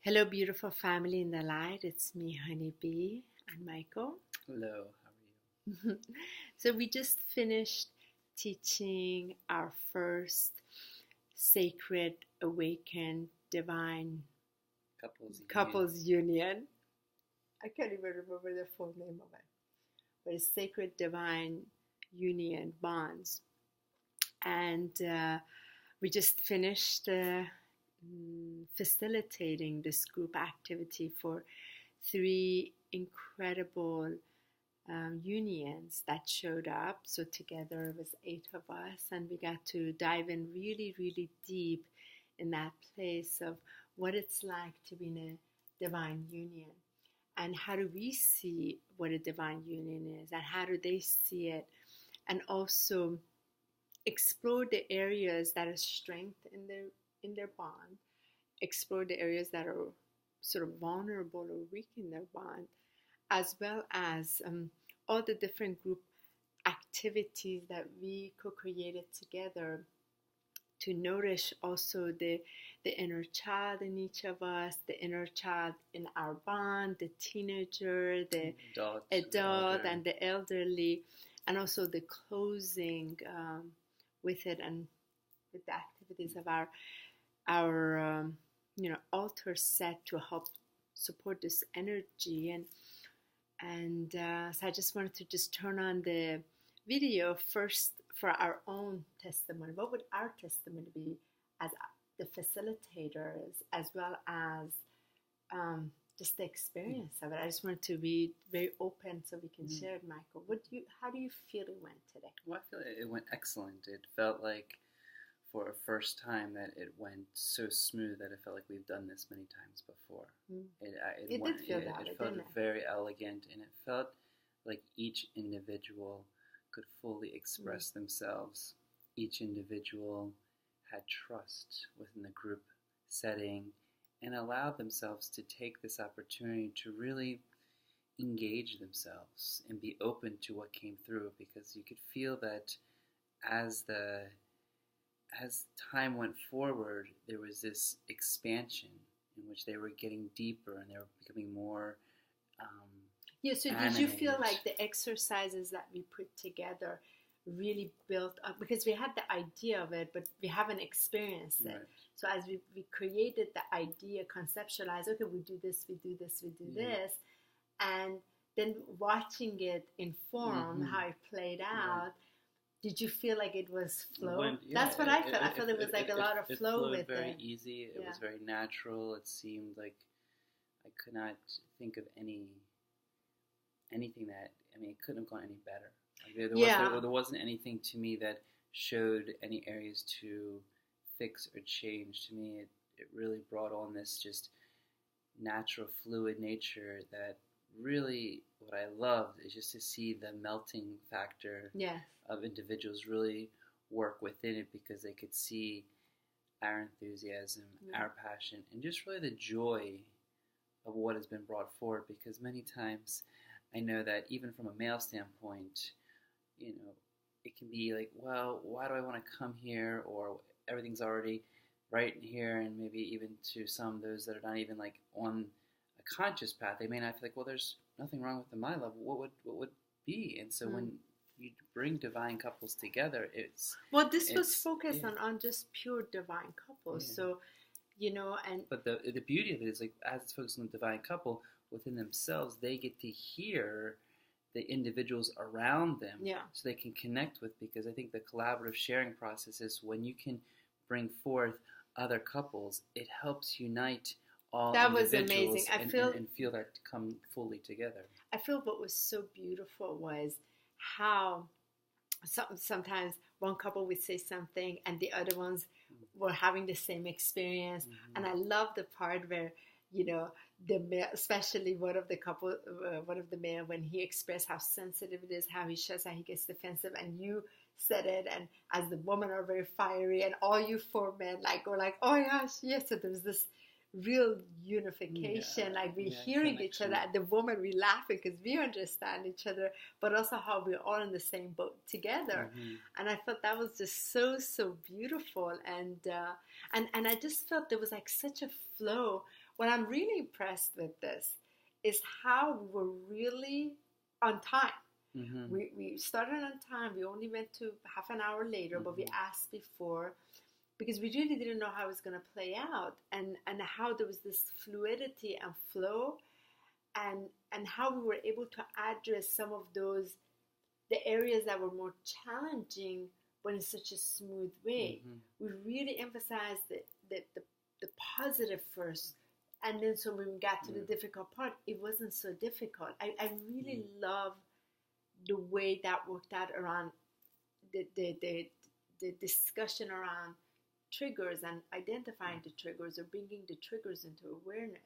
Hello, beautiful family in the light. It's me, HoniB, and Michael. Hello, how are you? So, we just finished teaching our first sacred, awakened, divine couples union. I can't even remember the full name of it, but it's sacred, divine union bonds. And we just finished facilitating this group activity for 3 incredible unions that showed up. So together it was 8 of us, and we got to dive in really, really deep in that place of what it's like to be in a divine union, and how do we see what a divine union is, and how do they see it, and also explore the areas that are strength in their bond, explore the areas that are sort of vulnerable or weak in their bond, as well as all the different group activities that we co-created together to nourish also the inner child in each of us, the inner child in our bond, the teenager, the adult and the elderly, and also the closing with it, and with the activities of our altar set to help support this energy. And so I just wanted to just turn on the video first for our own testimony. What would our testimony be as the facilitators, as well as just the experience of it? I just wanted to be very open so we can share it, Michael. How do you feel it went today? Well, I feel it went excellent. It felt like, for a first time, that it went so smooth that it felt like we've done this many times before. It felt very elegant, and it felt like each individual could fully express themselves. Each individual had trust within the group setting and allowed themselves to take this opportunity to really engage themselves and be open to what came through, because you could feel that as time went forward, there was this expansion in which they were getting deeper and they were becoming more so did you feel like the exercises that we put together really built up? Because we had the idea of it, but we haven't experienced it. Right. So as we created the idea, conceptualized, okay, we do this, we do this, we do this, and then watching it inform how it played out, did you feel like it was flow? That's what I felt. I felt it was like a lot of flow with it. It flowed very easy. It was very natural. It seemed like I could not think of anything that, it couldn't have gone any better. There wasn't anything to me that showed any areas to fix or change. To me, it really brought on this just natural, fluid nature that really, what I loved is just to see the melting factor of individuals really work within it, because they could see our enthusiasm, our passion, and just really the joy of what has been brought forward. Because many times I know that even from a male standpoint, it can be like, well, why do I want to come here? Or everything's already right in here. And maybe even to some, those that are not even like on a conscious path, they may not feel like, well, there's nothing wrong with my level. What would be? And so when you bring divine couples together, this was focused on just pure divine couples. So, but the beauty of it is, like, as it's focused on the divine couple, within themselves, they get to hear the individuals around them, so they can connect with. Because I think the collaborative sharing process is when you can bring forth other couples, it helps unite all individuals. That was amazing. And feel that come fully together. I feel what was so beautiful was how sometimes one couple would say something and the other ones were having the same experience. And I love the part where, the male, especially one of the male, when he expressed how sensitive it is, how he shows, how he gets defensive, and you said it, and as the women are very fiery, and all you 4 men go like, oh my gosh, yes. So there's this real unification, we're hearing each other, and the woman, we laughing because we understand each other, but also how we're all in the same boat together. And I felt that was just so beautiful, and I just felt there was like such a flow what I'm really impressed with this is how we were really on time. Mm-hmm. We started on time. We only went to half an hour later, but we asked before because we really didn't know how it was going to play out, and how there was this fluidity and flow, and how we were able to address some of those, the areas that were more challenging, but in such a smooth way. We really emphasized the positive first, and then so when we got to the difficult part, it wasn't so difficult. I really love the way that worked out around the discussion around triggers and identifying the triggers or bringing the triggers into awareness.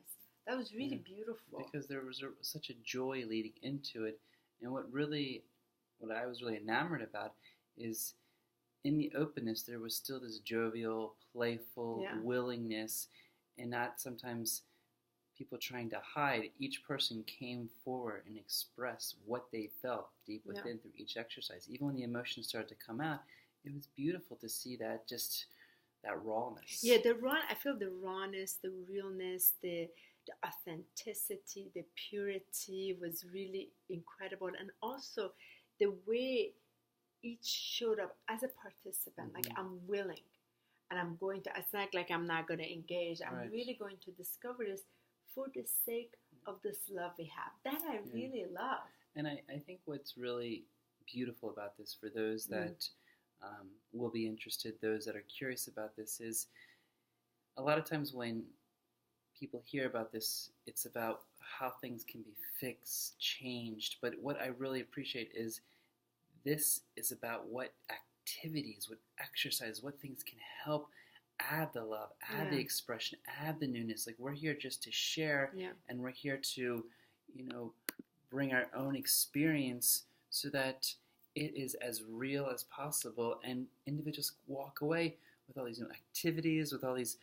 That was really beautiful. Because there was such a joy leading into it. And what I was really enamored about is in the openness, there was still this jovial, playful willingness, and not sometimes people trying to hide. Each person came forward and expressed what they felt deep within through each exercise. Even when the emotions started to come out, it was beautiful to see that rawness. Yeah, I feel the rawness, the realness, the authenticity, the purity was really incredible. And also the way each showed up as a participant, like I'm willing and I'm going to, it's not like I'm not going to engage. I'm really going to discover this for the sake of this love we have. That I really love. And I think what's really beautiful about this for those that will be interested, those that are curious about this, is a lot of times when people hear about this, it's about how things can be fixed, changed. But what I really appreciate is this is about what activities, what exercise, what things can help add the love, add the expression, add the newness. Like, we're here just to share, and we're here to, bring our own experience so that it is as real as possible, and individuals walk away with all these new activities, with all these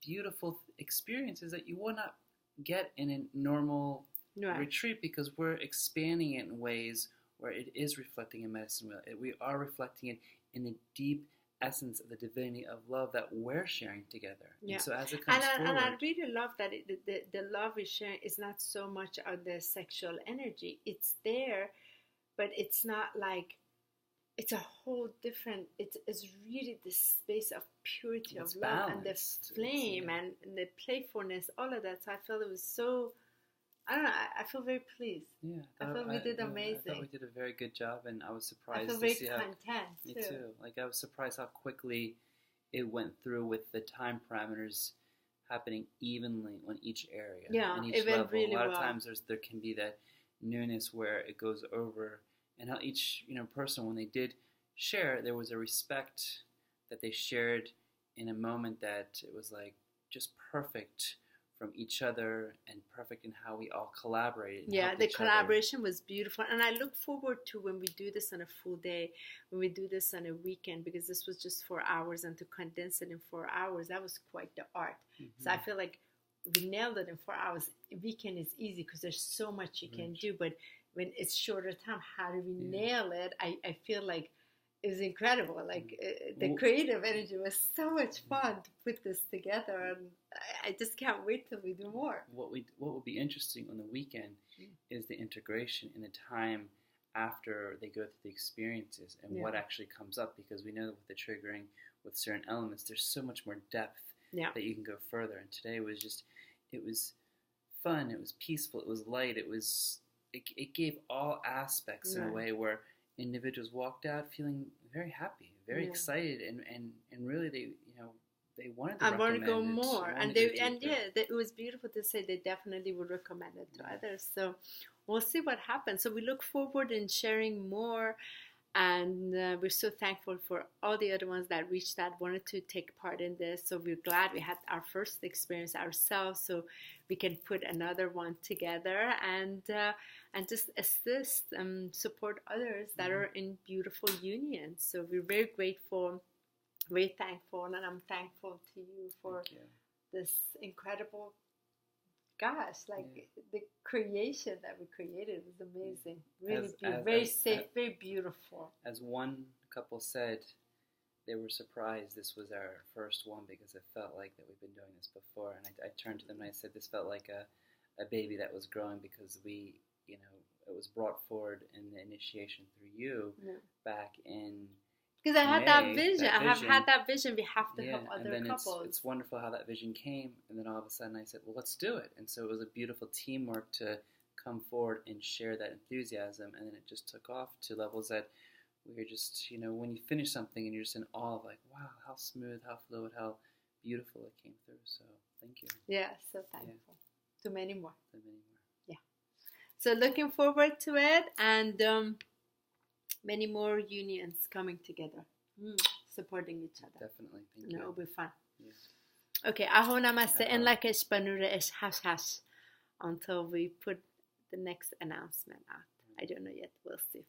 beautiful experiences that you will not get in a normal retreat, because we're expanding it in ways where it is reflecting in medicine wheel. We are reflecting it in the deep essence of the divinity of love that we're sharing together. Yeah. And so as it comes forward, and I really love that the love we share is not so much of the sexual energy. It's there, but it's not like, it's a whole different, it's really the space of purity, of love, balanced, and the flame and the playfulness, all of that. So I felt it was so, I don't know, I feel very pleased. Yeah, I felt we did amazing. I thought we did a very good job, and I was surprised I feel to very see content, me too. Like, I was surprised how quickly it went through with the time parameters happening evenly on each area. Yeah, and each it went level. really well. A lot of times there can be that newness where it goes over, and how each person, when they did share, there was a respect that they shared in a moment that it was like just perfect from each other, and perfect in how we all collaborated. Yeah, the collaboration was beautiful, and I look forward to when we do this on a full day, when we do this on a weekend, because this was just 4 hours, and to condense it in 4 hours, that was quite the art. So I feel like we nailed it in 4 hours. A weekend is easy because there's so much you can do, but when it's shorter time, how do we nail it? I feel like it was incredible. Like, the creative energy was so much fun to put this together, and I just can't wait till we do more. What will be interesting on the weekend is the integration in the time after they go through the experiences, and what actually comes up, because we know that with the triggering, with certain elements, there's so much more depth that you can go further. And today it was fun, it was peaceful, it was light, it gave all aspects in a way where individuals walked out feeling very happy, very excited, and really they wanted to recommend it. I want to go more, and it was beautiful to say they definitely would recommend it to others. So we'll see what happens. So we look forward in sharing more, and we're so thankful for all the other ones that reached out, wanted to take part in this. So we're glad we had our first experience ourselves, so we can put another one together and just assist and support others that are in beautiful unions. So we're very grateful, very thankful, and I'm thankful to you for this incredible, the creation that we created was amazing. Really beautiful, very safe, very beautiful. As one couple said, they were surprised this was our first one because it felt like that we've been doing this before. And I turned to them and I said, this felt like a baby that was growing because we, you know, it was brought forward in the initiation through you back in. Because I had that vision. I have had that vision. We have to help other and then couples. It's wonderful how that vision came. And then all of a sudden I said, well, let's do it. And so it was a beautiful teamwork to come forward and share that enthusiasm. And then it just took off to levels that we were just, you know, when you finish something and you're just in awe of like, wow, how smooth, how fluid, how beautiful it came through. So thank you. Yeah, so thankful. To many more. Yeah. So looking forward to it, and many more unions coming together, supporting each other. Definitely. Thank you. It'll be fun. Yeah. Okay, ahona masa en la que spanure es hash until we put the next announcement out. I don't know yet. We'll see.